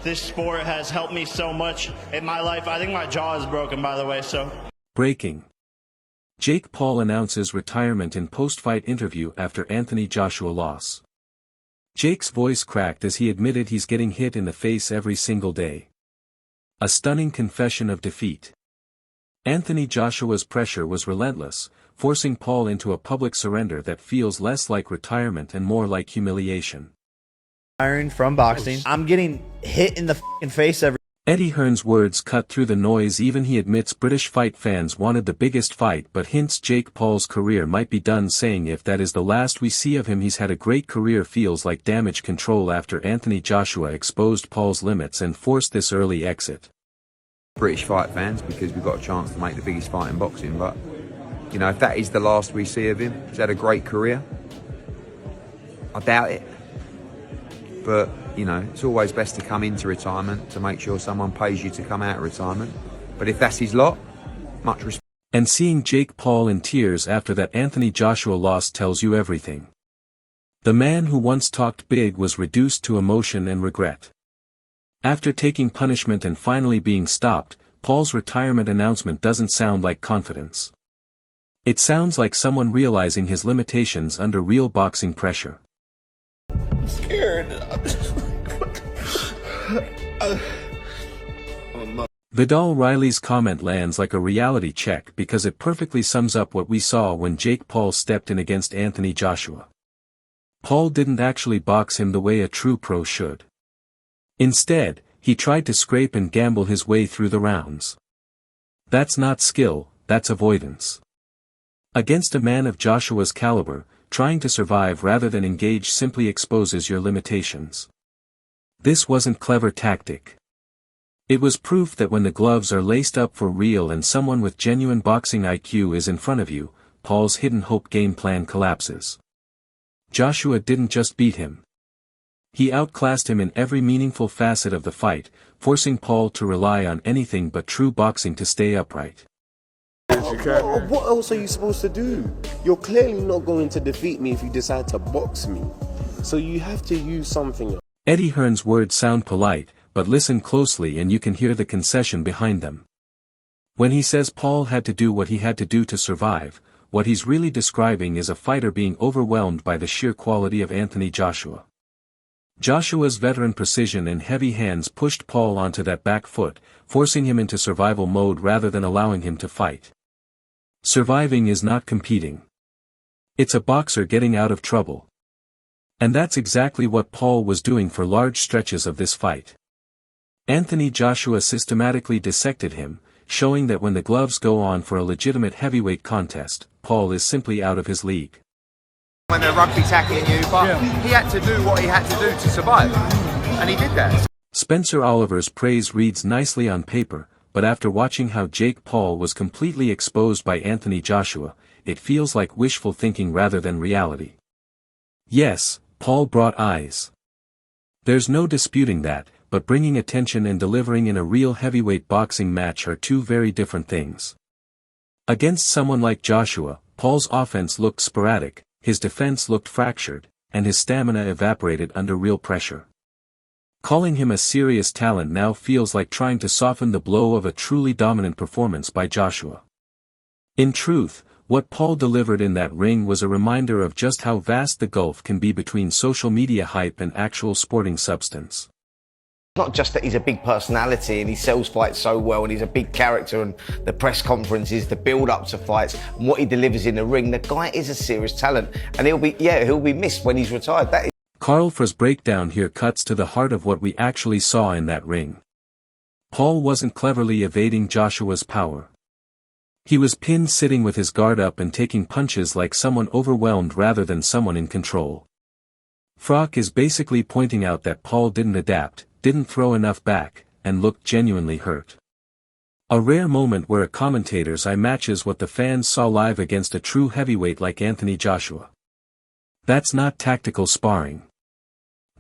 This sport has helped me so much in my life. I think my jaw is broken, by the way, so. Breaking. Jake Paul announces retirement in post-fight interview after Anthony Joshua loss. Jake's voice cracked as he admitted he's getting hit in the face every single day. A stunning confession of defeat. Anthony Joshua's pressure was relentless, forcing Paul into a public surrender that feels less like retirement and more like humiliation. From boxing, I'm getting hit in the face every. Eddie Hearn's words cut through the noise. Even he admits British fight fans wanted the biggest fight, but hints Jake Paul's career might be done, saying if that is the last we see of him, he's had a great career. Feels like damage control after Anthony Joshua exposed Paul's limits and forced this early exit. British fight fans, because we've got a chance to make the biggest fight in boxing, but you know, if that is the last we see of him, he's had a great career. I doubt it. But, you know, it's always best to come into retirement to make sure someone pays you to come out of retirement. But if that's his lot, much respect. And seeing Jake Paul in tears after that Anthony Joshua loss tells you everything. The man who once talked big was reduced to emotion and regret. After taking punishment and finally being stopped, Paul's retirement announcement doesn't sound like confidence. It sounds like someone realizing his limitations under real boxing pressure. I'm scared. Vidal Riley's comment lands like a reality check because it perfectly sums up what we saw when Jake Paul stepped in against Anthony Joshua. Paul didn't actually box him the way a true pro should. Instead, he tried to scrape and gamble his way through the rounds. That's not skill, that's avoidance. Against a man of Joshua's caliber, trying to survive rather than engage simply exposes your limitations. This wasn't clever tactic. It was proof that when the gloves are laced up for real and someone with genuine boxing IQ is in front of you, Paul's hidden hope game plan collapses. Joshua didn't just beat him. He outclassed him in every meaningful facet of the fight, forcing Paul to rely on anything but true boxing to stay upright. What else are you supposed to do? You're clearly not going to defeat me if you decide to box me. So you have to use something else. Eddie Hearn's words sound polite, but listen closely and you can hear the concession behind them. When he says Paul had to do what he had to do to survive, what he's really describing is a fighter being overwhelmed by the sheer quality of Anthony Joshua. Joshua's veteran precision and heavy hands pushed Paul onto that back foot, forcing him into survival mode rather than allowing him to fight. Surviving is not competing. It's a boxer getting out of trouble. And that's exactly what Paul was doing for large stretches of this fight. Anthony Joshua systematically dissected him, showing that when the gloves go on for a legitimate heavyweight contest, Paul is simply out of his league. When they're rugby tackling you, but he had to do what he had to do to survive. And he did that. Spencer Oliver's praise reads nicely on paper, but after watching how Jake Paul was completely exposed by Anthony Joshua, it feels like wishful thinking rather than reality. Yes, Paul brought eyes. There's no disputing that, but bringing attention and delivering in a real heavyweight boxing match are two very different things. Against someone like Joshua, Paul's offense looked sporadic, his defense looked fractured, and his stamina evaporated under real pressure. Calling him a serious talent now feels like trying to soften the blow of a truly dominant performance by Joshua. In truth, what Paul delivered in that ring was a reminder of just how vast the gulf can be between social media hype and actual sporting substance. Not just that he's a big personality and he sells fights so well and he's a big character and the press conferences, the build-up to fights and what he delivers in the ring. The guy is a serious talent and he'll be missed when he's retired. That is. Carl Fra's breakdown here cuts to the heart of what we actually saw in that ring. Paul wasn't cleverly evading Joshua's power. He was pinned sitting with his guard up and taking punches like someone overwhelmed rather than someone in control. Frock is basically pointing out that Paul didn't adapt, didn't throw enough back, and looked genuinely hurt. A rare moment where a commentator's eye matches what the fans saw live against a true heavyweight like Anthony Joshua. That's not tactical sparring.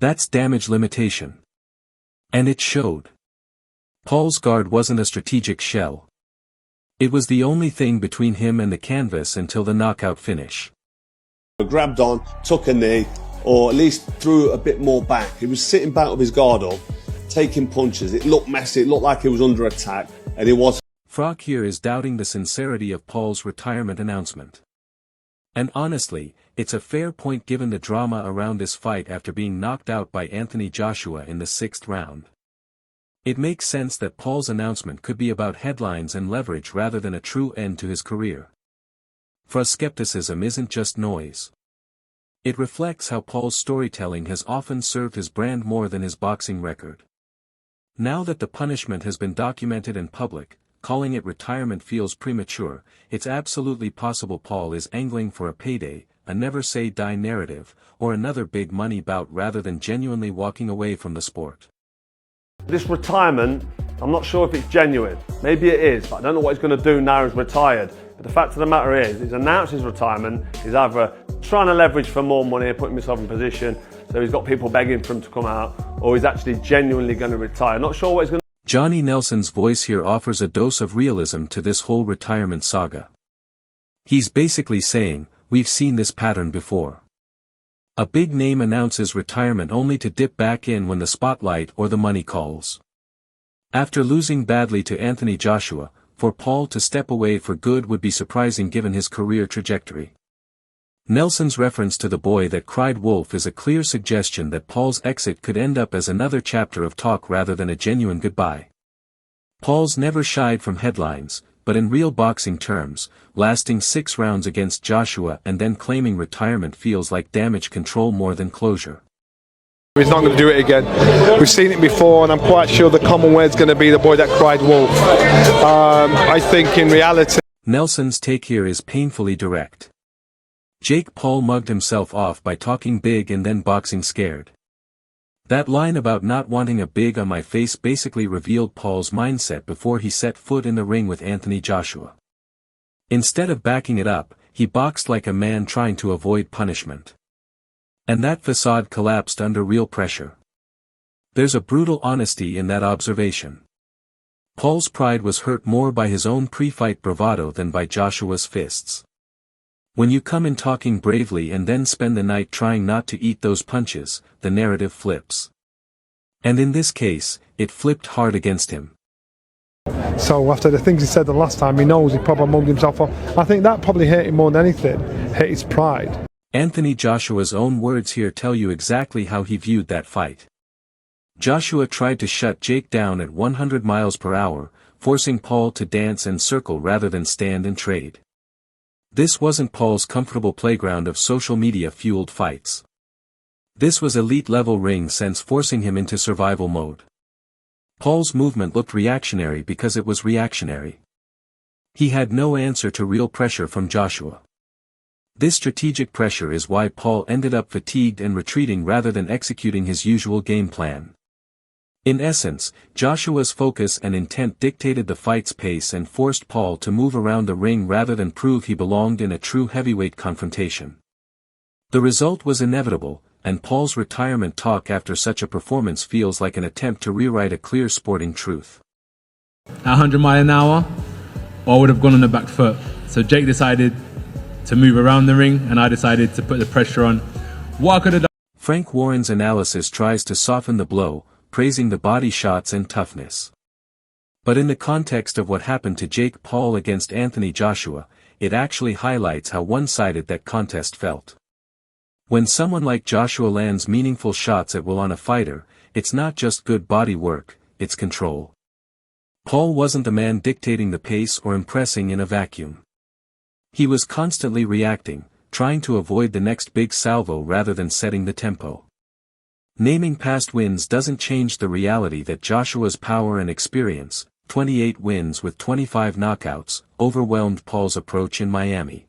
That's damage limitation. And it showed. Paul's guard wasn't a strategic shell. It was the only thing between him and the canvas until the knockout finish. Grabbed on, took a knee, or at least threw a bit more back. He was sitting back with his guard up, taking punches. It looked messy. It looked like he was under attack, and it was. Frock here is doubting the sincerity of Paul's retirement announcement. And honestly, it's a fair point given the drama around this fight after being knocked out by Anthony Joshua in the 6th round. It makes sense that Paul's announcement could be about headlines and leverage rather than a true end to his career. For skepticism isn't just noise. It reflects how Paul's storytelling has often served his brand more than his boxing record. Now that the punishment has been documented in public, calling it retirement feels premature. It's absolutely possible Paul is angling for a payday, a never-say-die narrative, or another big money bout rather than genuinely walking away from the sport. This retirement, I'm not sure if it's genuine. Maybe it is, but I don't know what he's going to do now he's retired. But the fact of the matter is, he's announced his retirement. He's either trying to leverage for more money, putting himself in position, so he's got people begging for him to come out, or he's actually genuinely going to retire. Not sure what he's going to. Johnny Nelson's voice here offers a dose of realism to this whole retirement saga. He's basically saying, we've seen this pattern before. A big name announces retirement only to dip back in when the spotlight or the money calls. After losing badly to Anthony Joshua, for Paul to step away for good would be surprising given his career trajectory. Nelson's reference to the boy that cried wolf is a clear suggestion that Paul's exit could end up as another chapter of talk rather than a genuine goodbye. Paul's never shied from headlines, but in real boxing terms, lasting 6 rounds against Joshua and then claiming retirement feels like damage control more than closure. He's not going to do it again. We've seen it before, and I'm quite sure the common word's going to be the boy that cried wolf. I think in reality... Nelson's take here is painfully direct. Jake Paul mugged himself off by talking big and then boxing scared. That line about not wanting a big on my face basically revealed Paul's mindset before he set foot in the ring with Anthony Joshua. Instead of backing it up, he boxed like a man trying to avoid punishment. And that facade collapsed under real pressure. There's a brutal honesty in that observation. Paul's pride was hurt more by his own pre-fight bravado than by Joshua's fists. When you come in talking bravely and then spend the night trying not to eat those punches, the narrative flips. And in this case, it flipped hard against him. So after the things he said the last time, he knows he probably mugged himself off. I think that probably hurt him more than anything, hurt his pride. Anthony Joshua's own words here tell you exactly how he viewed that fight. Joshua tried to shut Jake down at 100 miles per hour, forcing Paul to dance and circle rather than stand and trade. This wasn't Paul's comfortable playground of social media-fueled fights. This was elite-level ring sense forcing him into survival mode. Paul's movement looked reactionary because it was reactionary. He had no answer to real pressure from Joshua. This strategic pressure is why Paul ended up fatigued and retreating rather than executing his usual game plan. In essence, Joshua's focus and intent dictated the fight's pace and forced Paul to move around the ring rather than prove he belonged in a true heavyweight confrontation. The result was inevitable, and Paul's retirement talk after such a performance feels like an attempt to rewrite a clear sporting truth. 100 miles an hour, or I would have gone on the back foot. So Jake decided to move around the ring, and I decided to put the pressure on. What I could have done. Frank Warren's analysis tries to soften the blow, praising the body shots and toughness. But in the context of what happened to Jake Paul against Anthony Joshua, it actually highlights how one-sided that contest felt. When someone like Joshua lands meaningful shots at will on a fighter, it's not just good body work, it's control. Paul wasn't the man dictating the pace or impressing in a vacuum. He was constantly reacting, trying to avoid the next big salvo rather than setting the tempo. Naming past wins doesn't change the reality that Joshua's power and experience, 28 wins with 25 knockouts, overwhelmed Paul's approach in Miami.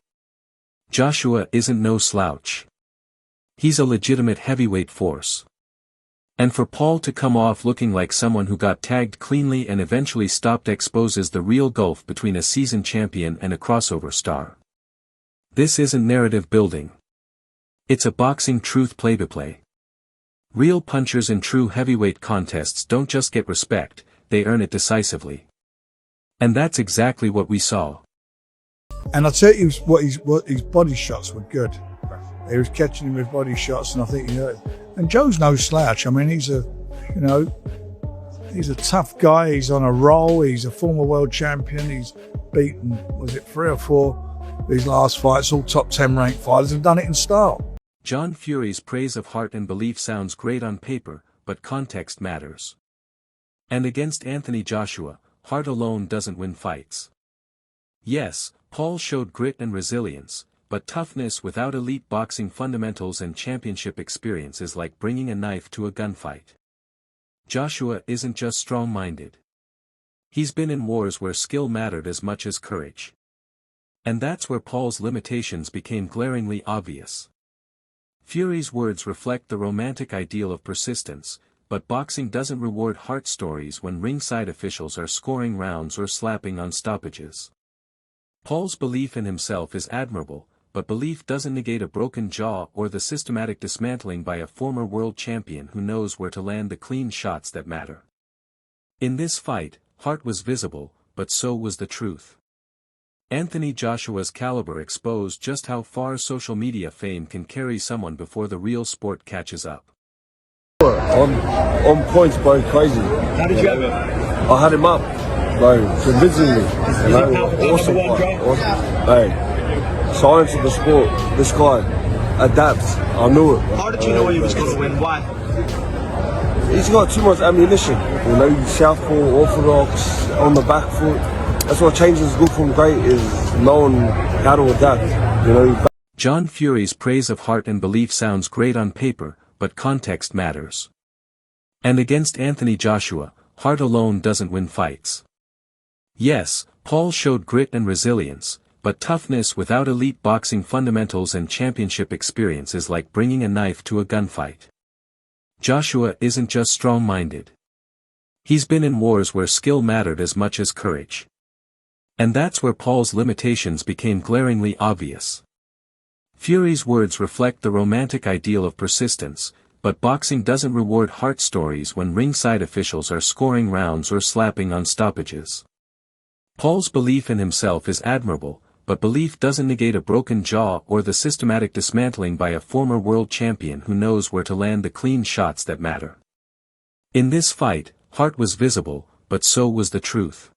Joshua isn't no slouch. He's a legitimate heavyweight force. And for Paul to come off looking like someone who got tagged cleanly and eventually stopped exposes the real gulf between a seasoned champion and a crossover star. This isn't narrative building. It's a boxing truth play-by-play. Real punchers in true heavyweight contests don't just get respect, they earn it decisively. And that's exactly what we saw. And I'll tell you what his body shots were good. He was catching him with body shots, and I think, and Joe's no slouch. I mean, he's a He's a tough guy. He's on a roll. He's a former world champion. He's beaten, was it 3 or 4 of his last fights, all top 10 ranked fighters, and done it in style. John Fury's praise of heart and belief sounds great on paper, but context matters. And against Anthony Joshua, heart alone doesn't win fights. Yes, Paul showed grit and resilience, but toughness without elite boxing fundamentals and championship experience is like bringing a knife to a gunfight. Joshua isn't just strong-minded. He's been in wars where skill mattered as much as courage. And that's where Paul's limitations became glaringly obvious. Fury's words reflect the romantic ideal of persistence, but boxing doesn't reward heart stories when ringside officials are scoring rounds or slapping on stoppages. Paul's belief in himself is admirable, but belief doesn't negate a broken jaw or the systematic dismantling by a former world champion who knows where to land the clean shots that matter. In this fight, heart was visible, but so was the truth. Anthony Joshua's caliber exposed just how far social media fame can carry someone before the real sport catches up. On points, bro, crazy. How did you have it? I had him up, bro, convincingly. Awesome fight. Awesome. Hey, science of the sport. This guy adapts. I knew it. How did you know he was going to win? Why? He's got too much ammunition. You know, southpaw, orthodox, on the back foot. That's what changes good from great is knowing how to adapt. You know. John Fury's praise of heart and belief sounds great on paper, but context matters. And against Anthony Joshua, heart alone doesn't win fights. Yes, Paul showed grit and resilience, but toughness without elite boxing fundamentals and championship experience is like bringing a knife to a gunfight. Joshua isn't just strong-minded. He's been in wars where skill mattered as much as courage. And that's where Paul's limitations became glaringly obvious. Fury's words reflect the romantic ideal of persistence, but boxing doesn't reward heart stories when ringside officials are scoring rounds or slapping on stoppages. Paul's belief in himself is admirable, but belief doesn't negate a broken jaw or the systematic dismantling by a former world champion who knows where to land the clean shots that matter. In this fight, heart was visible, but so was the truth.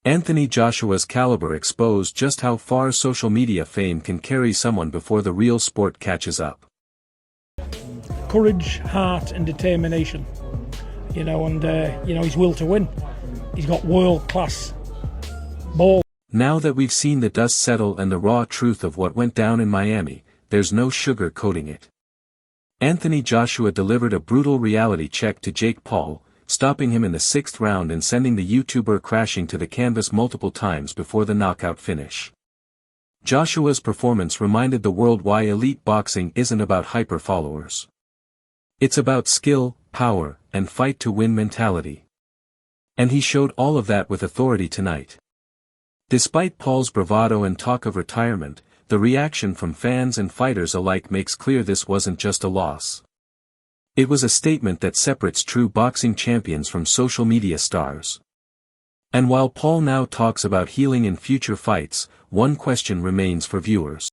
Anthony Joshua's caliber exposed just how far social media fame can carry someone before the real sport catches up. Courage, heart and determination, and his will to win. He's got world-class ball. Now that we've seen the dust settle and the raw truth of what went down in Miami, there's no sugar coating it. Anthony Joshua delivered a brutal reality check to Jake Paul, stopping him in the 6th round and sending the YouTuber crashing to the canvas multiple times before the knockout finish. Joshua's performance reminded the world why elite boxing isn't about hyper followers. It's about skill, power, and fight-to-win mentality. And he showed all of that with authority tonight. Despite Paul's bravado and talk of retirement, the reaction from fans and fighters alike makes clear this wasn't just a loss. It was a statement that separates true boxing champions from social media stars. And while Paul now talks about healing in future fights, one question remains for viewers.